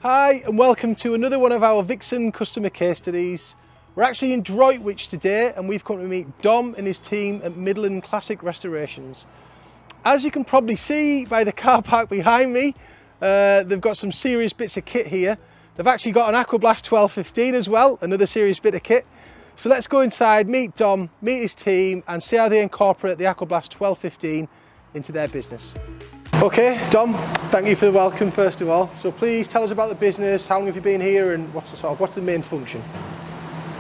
Hi and welcome to another one of our Vixen customer case studies. We're actually in Droitwich today and we've come to meet Dom and his team at Midland Classic Restorations. As you can probably see by the car park behind me, they've got some serious bits of kit here. They've actually got an Aquablast 1215 as well, another serious bit of kit. So let's go inside, meet Dom, meet his team and see how they incorporate the Aquablast 1215 into their business. Okay, Dom, thank you for the welcome first of all. So please tell us about the business, how long have you been here and what's the main function?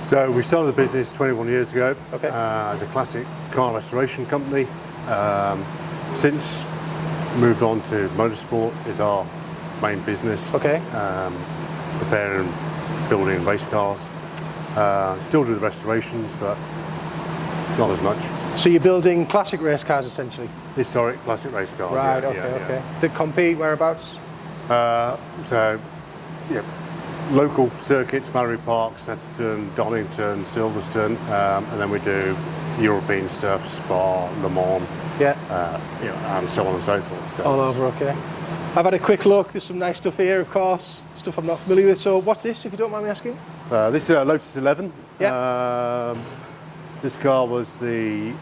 So we started the business 21 years ago as a classic car restoration company. Since moved on to motorsport is our main business. Okay. Repairing and building race cars. Still do the restorations, but not as much. So you're building classic race cars essentially? Historic classic race cars. Right, yeah, okay. That compete whereabouts? Local circuits, Mallory Park, Snetterton, Donington, Silverstone, and then we do European stuff, Spa, Le Mans, and so on and so forth. So all over, okay. I've had a quick look, there's some nice stuff here of course, stuff I'm not familiar with, so what's this if you don't mind me asking? This is a Lotus 11. Yeah. This car was the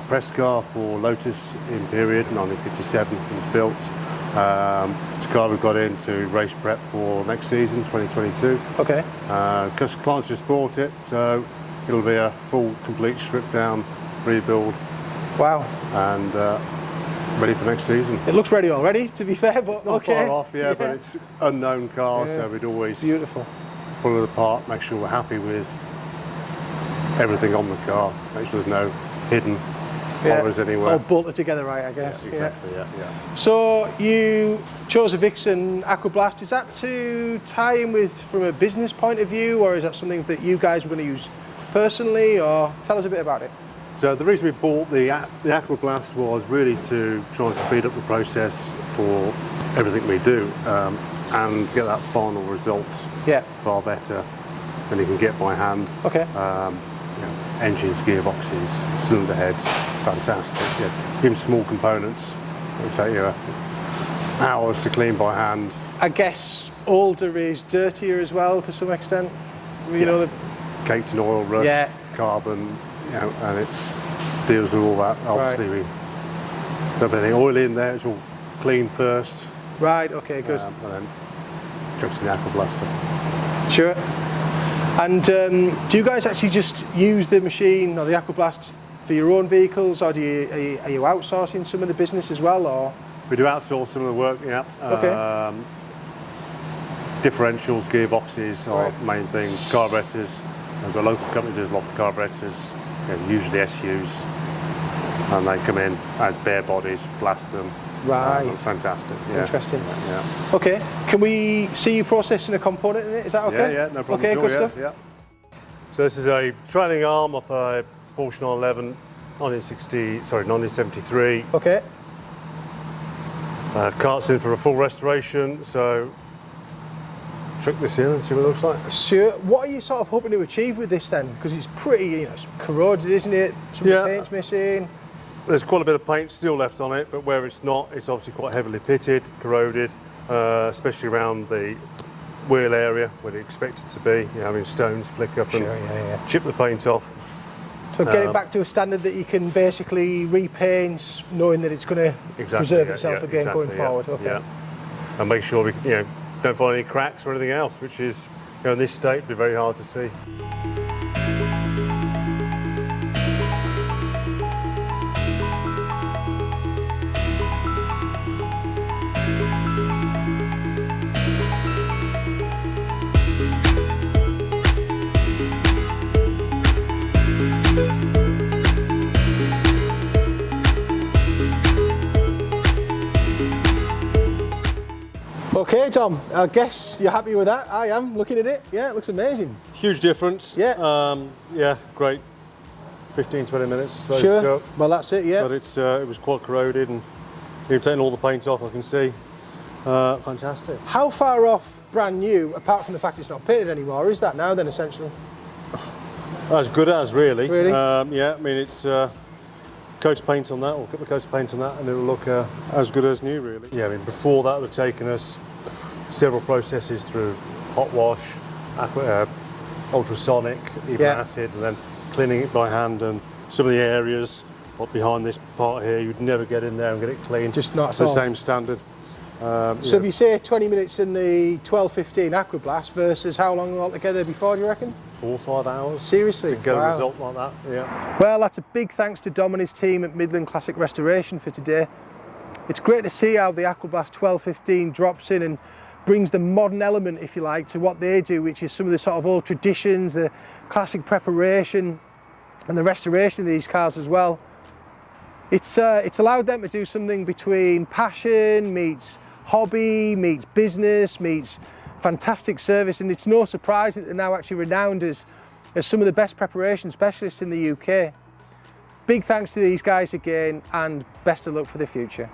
press car for Lotus in period, 1957 it was built. This car we got into race prep for next season, 2022. Okay. Because clients just bought it, so it'll be a full, complete strip down, rebuild. Wow. And ready for next season. It looks ready already, to be fair, but it's not far off, but it's unknown car, so we'd always beautiful. Pull it apart, make sure we're happy with everything on the car, make sure there's no hidden horrors anywhere. All bolted together right, I guess. Yeah, exactly, yeah. So you chose a Vixen Aquablast. Is that to tie in with from a business point of view, or is that something that you guys were going to use personally, or tell us a bit about it? So the reason we bought the Aquablast was really to try and speed up the process for everything we do and get that final result far better than you can get by hand. Okay. Engines, gearboxes, cylinder heads, fantastic. Yeah. Even small components, it'll take you hours to clean by hand. I guess older is dirtier as well to some extent. You know, caked in oil, rust, carbon, and it's deals with all that. Obviously, we don't put any oil in there. It's all clean first. Right. Okay. Good. And then chucked in the Aquablast. Sure. And do you guys actually just use the machine or the Aquablast for your own vehicles, or are you outsourcing some of the business as well, or? We do outsource some of the work, Okay. Differentials, gearboxes are main thing. Carburetors. We've got a local company that does a lot of carburetors, usually SUs, and they come in as bare bodies, blast them. Right. It's fantastic. Yeah. Interesting. Yeah. Okay. Can we see you processing a component in it? Is that okay? Yeah, no problem. Okay, good stuff. Yeah. So this is a trailing arm of a Porsche 911, 1973. Okay. Cart's in for a full restoration, so chuck this in and see what it looks like. Sure. What are you sort of hoping to achieve with this then? Because it's pretty, it's corroded, isn't it? Some of the paint's missing. There's quite a bit of paint still left on it, but where it's not, it's obviously quite heavily pitted, corroded, especially around the wheel area where you expect it to be. Having stones flick up and chip the paint off. So get it back to a standard that you can basically repaint, knowing that it's going to preserve itself again going forward. Okay. Yeah. And make sure we, don't find any cracks or anything else, which is, in this state, be very hard to see. Okay, Tom, I guess you're happy with that. I am, looking at it. Yeah, it looks amazing. Huge difference. Yeah. Great. 15-20 minutes, I suppose. Sure. Well, that's it, yeah. But it was quite corroded, and you've taken all the paint off, I can see. Fantastic. How far off brand new, apart from the fact it's not painted anymore, is that now then, essentially? As good as, really. Really? Yeah, I mean, it's coat of paint on that, or a couple of coats of paint on that, and it will look as good as new, really. Yeah, I mean, before that would have taken us several processes through hot wash, ultrasonic, even acid, and then cleaning it by hand. And some of the areas up behind this part here, you'd never get in there and get it clean. Just not it's the same standard. So if you say 20 minutes in the 12-15 Aquablast versus how long altogether before, do you reckon? 4 or 5 hours. Seriously? To get a result like that, yeah. Well, that's a big thanks to Dom and his team at Midland Classic Restoration for today. It's great to see how the Aquablast 12-15 drops in and brings the modern element, if you like, to what they do, which is some of the sort of old traditions, the classic preparation and the restoration of these cars as well. It's allowed them to do something between passion meets hobby, meets business, meets fantastic service, and it's no surprise that they're now actually renowned as some of the best preparation specialists in the UK. Big thanks to these guys again, and best of luck for the future.